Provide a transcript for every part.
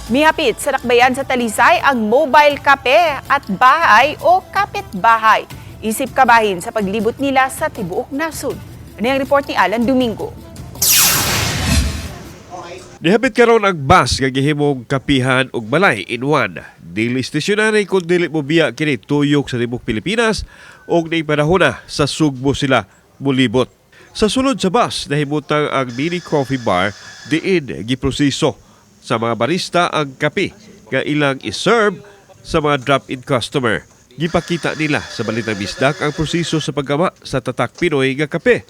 Mihapit sa Dakbayan sa Talisay ang mobile kape at bahay o kapitbahay. Isip kabahin sa paglibot nila sa tibuok nasod. Ano yung report ni Alan Domingo? Nihapit karon ang bus nga gihimong kapihan ug balay in one. Dili stationary kun dili mo biya kini tuyok sa tibuok Pilipinas ug nay panahona sa Sugbo sila mulibot. Sa sulod sa bus nahimutang ang mini coffee bar diin giproseso sa mga barista ang kape nga ilang iserve sa mga drop-in customer. Gipakita nila sa Balitang Bisdak ang proseso sa paggawa sa tatak Pinoy nga kape.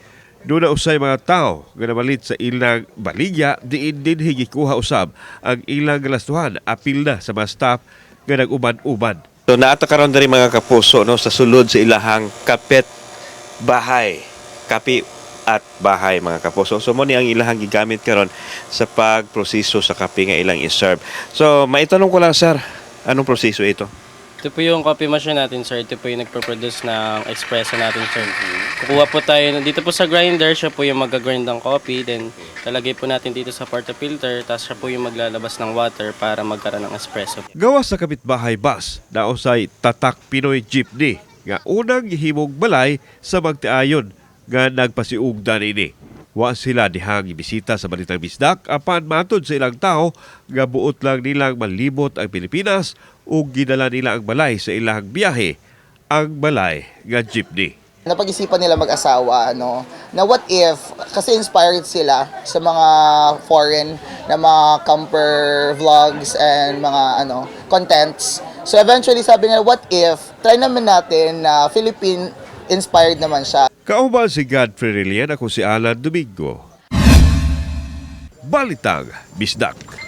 Doon na usay mga tao nga namalit sa ilang baligya diin din higikuha usab ang ilang galastuhan apil na sa mga staff nga nag-uban-uban. So naata karon diri mga kapuso no sa sulod sa ilahang kapit bahay. Kapi at bahay mga kapuso. So mo ni ang ilahang gigamit karon sa pagproseso sa kape nga ilang i-serve. So maitanong ko lang sir, anong proseso ito? Ito po yung coffee machine natin, sir. Ito po yung nagpo-produce ng espresso natin, sir. Kukuha po tayo, dito po sa grinder, siya po yung mag-grind ng coffee. Then, talagay po natin dito sa portafilter. Tapos siya po yung maglalabas ng water para magkaroon ng espresso. Gawa sa kapitbahay bus, nausay tatak Pinoy jeepney nga unang gihimong balay sa magtiayon nga nagpasiugdan ini. Wa sila dihang ibisita sa Balitang Bisdak apan matod sa ilang tao nga buot lang nilang malibot ang Pilipinas ug gidala nila ang balay sa ilang biyahe, ang balay nga jeepney. Napag-isipan nila mag-asawa, no? Na what if, kasi inspired sila sa mga foreign na mga camper vlogs and mga contents. So eventually sabi nila, what if, try naman natin na Philippine-inspired naman siya. Kauban si Godfrey Rillian, ako si Alan Domingo. Balitang Bisdak.